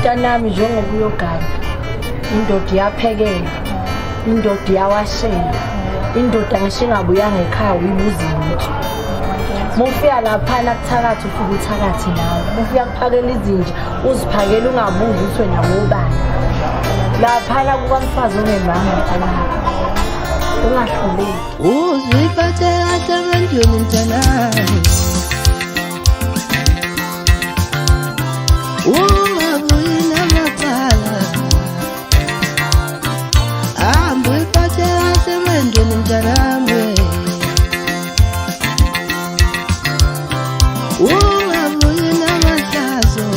mntanami njengoba uyogana indoda iyaphekela indoda iyawashela indoda ngisho ingabuyanga ekhaya uyibuza into mufika laphana kuthakathi ufike uthakathi nawe mufika kuphakela izinja uziphakela ungabuzi ukuthi wena ngubani laphana kukamfazi ongemanga mntanami ungahluleki uziphathe kahle emendweni mntanami ungabuyi namacala hamba uyiphathe kahle emendweni mntanami ungabuyi namahlazo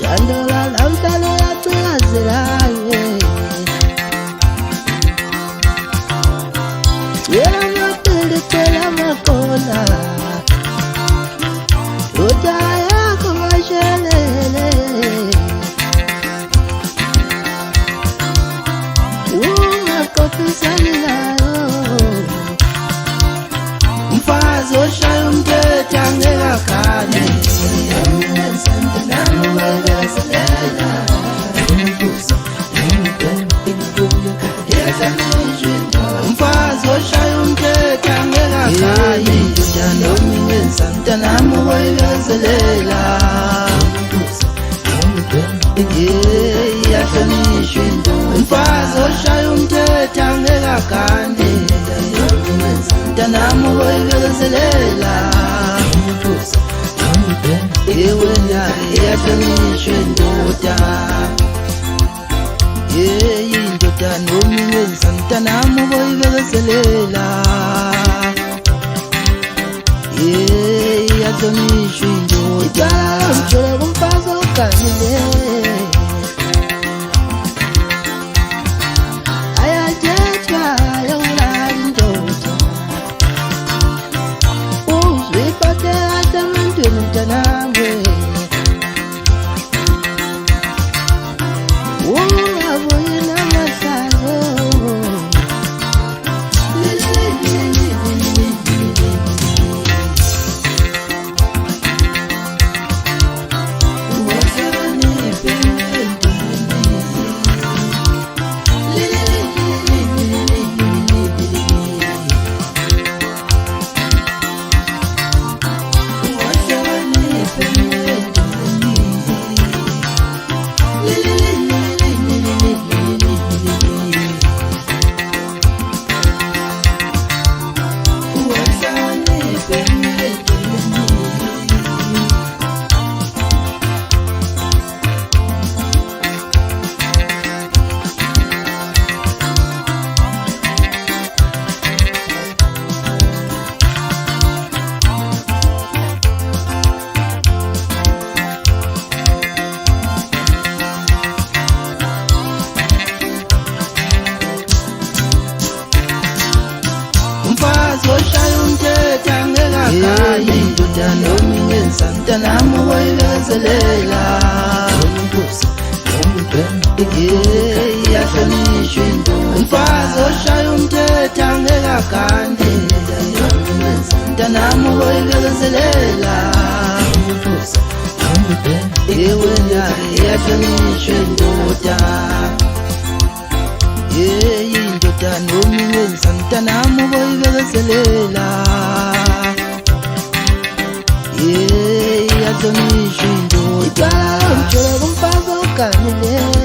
jandola lamhlalo yacikazelayo yela mapili cela makona Uta yako mashelele Ungakopisani nayo Mfazi oshayo mtete angekakane Sante nami webeselela Mfazi oshayo mtete angekakane Santa nami webeselela yahlonishwa indoda Mfazi oshayo umthetho angekakane Santa nami webeselela wena yahlonishwa indoda indoda noma Santa nami webeselela yahlonishwa indoda Mjolo kumfazi oganile ayathethwa yawulala indoda uziphathe kahle emendweni mntanami ungabuyi namahlazo oshayo umthetho angekakane indoda noma Santa nami webeselela yahlonishwa indoda Mfazi oshayo umthetho angekakane Santa nami webeselela wena yahlonishwa indoda indoda noma Santa nami webeselela yahlonishwa indoda Mjolo kumfazi oganile